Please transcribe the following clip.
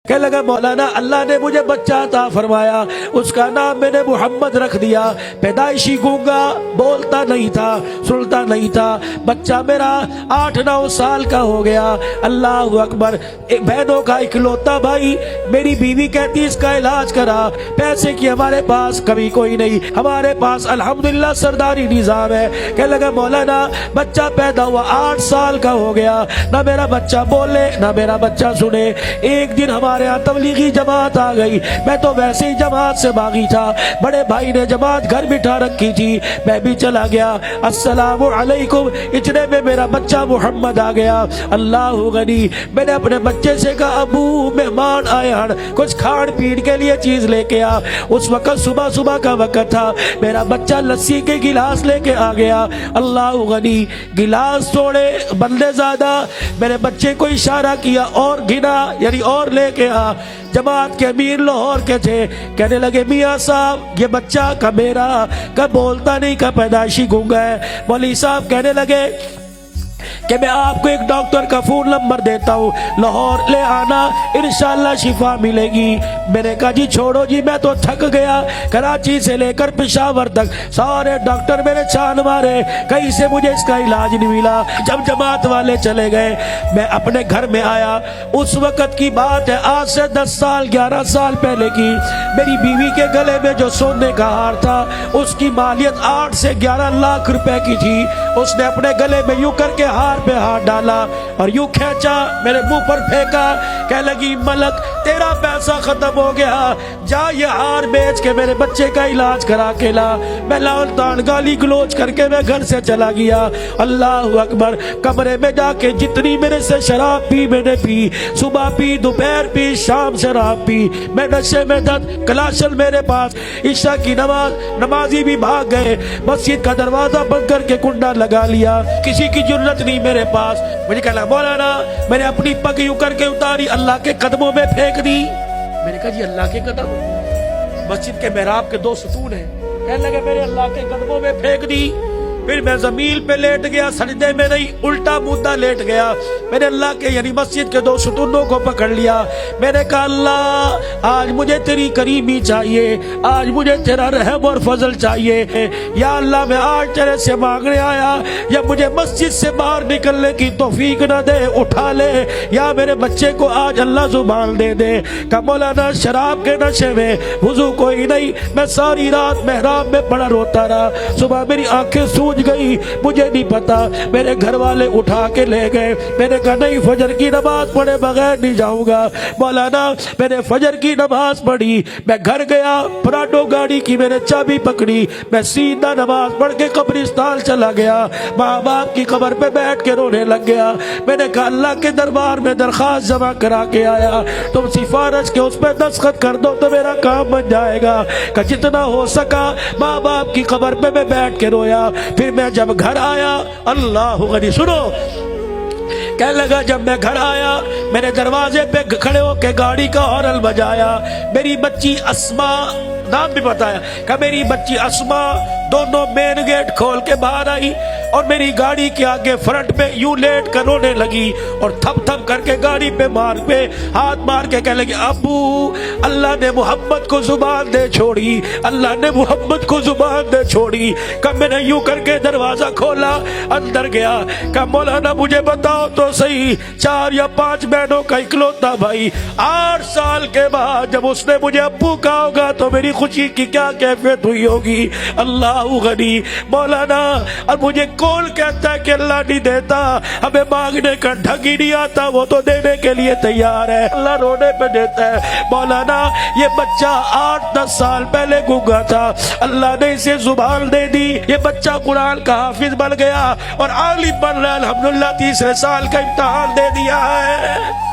کہنے لگا مولانا اللہ نے مجھے بچہ عطا فرمایا، اس کا نام میں نے محمد رکھ دیا، پیدائشی گونگا، بولتا نہیں تھا، سنتا نہیں تھا، بچہ میرا 8-9 سال کا ہو گیا۔ اللہ اکبر۔ بہنوں کا اکلوتا بھائی، میری بیوی کہتی اس کا علاج کرا، پیسے کی ہمارے پاس کبھی کوئی نہیں، ہمارے پاس الحمدللہ سرداری نظام ہے۔ کہنے لگا مولانا بچہ پیدا ہوا 8 سال کا ہو گیا، نہ میرا بچہ بولے نہ میرا بچہ سنے۔ ایک دن ہمارے یہاں تبلیغی جماعت آ گئی، میں تو ویسے ہی جماعت سے باغی تھا، بڑے بھائی نے جماعت گھر بٹھا رکھی تھی، میں بھی چلا گیا، السلام علیکم، اتنے میں میرا بچہ محمد آ گیا۔ اللہ غنی۔ میں نے اپنے بچے سے کہا ابو مہمان آئے ہیں، کچھ کھان پین کے لیے چیز لے کے آ۔ اس وقت صبح کا وقت تھا، میرا بچہ لسی کے گلاس لے کے آ گیا۔ اللہ غنی۔ گلاس توڑے بندے زیادہ، میرے بچے کو اشارہ کیا اور گنا، یعنی اور لے کے آ۔ جماعت کے امیر لاہور کے تھے، کہنے لگے میاں صاحب یہ بچہ کا میرا کا بولتا نہیں، کا پیدائشی گونگا ہے۔ مولوی صاحب کہنے لگے کہ میں آپ کو ایک ڈاکٹر کا فون نمبر دیتا ہوں، لاہور لے آنا، انشاءاللہ شفا ملے گی۔ میں نے کہا جی چھوڑو جی، میں تو تھک گیا، کراچی سے لے کر پشاور تک سارے ڈاکٹر میرے چھان مارے، کہیں سے مجھے اس کا علاج نہیں ملا۔ جب جماعت والے چلے گئے، میں اپنے گھر میں آیا، اس وقت کی بات ہے، آج سے 10 سال 11 سال پہلے کی۔ میری بیوی کے گلے میں جو سونے کا ہار تھا، اس کی مالیت 8 سے 11 لاکھ روپے کی تھی۔ اس نے اپنے گلے میں یوں کر کے ہار پہ ہاتھ ڈالا اور یوں کھینچا، میرے منہ پر پھینکا، کہنے لگی ملک تیرا پیسہ ختم ہو گیا، جا یہ ہار بیچ کے میرے بچے کا علاج کرا کے لا۔ میں لال تان گالی گلوچ کر کے میں گھر سے چلا گیا۔ اللہ اکبر۔ کمرے میں جا کے جتنی میرے سے شراب پی میں نے پی، صبح پی، دوپہر پی، شام شراب پی، میں نشے میں تھا، کلاشن میرے پاس۔ عشاء کی نمازی بھی بھاگ گئے، مسجد کا دروازہ بند کر کے کنڈا لگا لیا، کسی کی جرت نہیں میرے پاس۔ مجھے کہا مولانا میں نے اپنی پگ یوں کر کے اتاری، اللہ کے قدموں میں پھینک دی۔ میں نے کہا جی اللہ کے قدم؟ مسجد کے محراب کے 2 ستون ہیں، کہنے لگے میرے اللہ کے قدموں میں پھینک دی۔ پھر میں زمین پہ لیٹ گیا، سجدے میں نہیں، الٹا مدہ لیٹ گیا۔ میں نے اللہ کے یعنی مسجد کے 2 ستونوں کو پکڑ لیا۔ میں نے کہا اللہ آج مجھے تیری کریمی چاہیے، آج مجھے تیرا رحم اور فضل چاہیے، یا اللہ میں آج تیرے سے مانگنے آیا، یا مجھے مسجد سے باہر نکلنے کی توفیق نہ دے، اٹھا لے، یا میرے بچے کو آج اللہ زبان دے دے۔ کہ مولانا شراب کے نشے میں وضو کوئی نہیں، میں ساری رات محراب میں پڑا روتا رہا۔ صبح میری آنکھیں سوج گئی، مجھے نہیں پتا، میرے گھر والے اٹھا کے لے گئے۔ میں نے کہا نہیں فجر کی نماز پڑھے بغیر نہیں جاؤں گا۔ مولانا میں نے فجر کی نماز پڑھی، میں گھر گیا، پراڈو گاڑی کی میں نے چابی پکڑی، میں سیدھا نماز پڑھ کے قبرستان چلا گیا، ماں باپ کی قبر پہ بیٹھ کے رونے لگ گیا۔ میں نے کہا اللہ کے دربار میں درخواست جمع کرا کے آیا، تم سفارش کے اس پہ دستخط کر دو تو میرا کام بن جائے گا۔ کہ جتنا ہو سکا ماں باپ کی قبر پہ میں بیٹھ کے رویا۔ پھر میں جب گھر آیا، اللہ غنی، سنو، کہنے لگا جب میں گھر آیا، میں نے دروازے پہ کھڑے ہو کے گاڑی کا ہارن بجایا، میری بچی اسما، نام بھی بتایا کہ میری بچی اسما دونوں مین گیٹ کھول کے باہر آئی اور میری گاڑی کے آگے فرنٹ پہ یوں لیٹ کر رونے لگی اور تھپ تھپ کر کے گاڑی پہ ہاتھ مار کے کہنے لگی ابو اللہ نے محمد کو زبان دے چھوڑی، اللہ نے محمد کو زبان دے چھوڑی۔ کہ میں نے یوں کر کے دروازہ کھولا، اندر گیا، کہ مولانا مجھے بتاؤ تو صحیح، 4 یا 5 بہنوں کا اکلوتا بھائی 8 سال کے بعد جب اس نے مجھے ابو کہا ہوگا تو میری خوشی کی کیا کیفیت ہوئی ہوگی۔ اللہ غنی۔ مولانا اب مجھے کون کہتا ہے کہ اللہ نہیں دیتا، ہمیں مانگنے کا ڈھنگ ہی نہیں آتا، وہ تو دینے کے لیے تیار ہے، اللہ رونے پہ دیتا ہے۔ مولانا یہ بچہ 8-10 سال پہلے گونگا تھا، اللہ نے اسے زبان دے دی، یہ بچہ قرآن کا حافظ بن گیا اور عالم بن رہا ہے، الحمدللہ 3 سال کا امتحان دے دیا ہے۔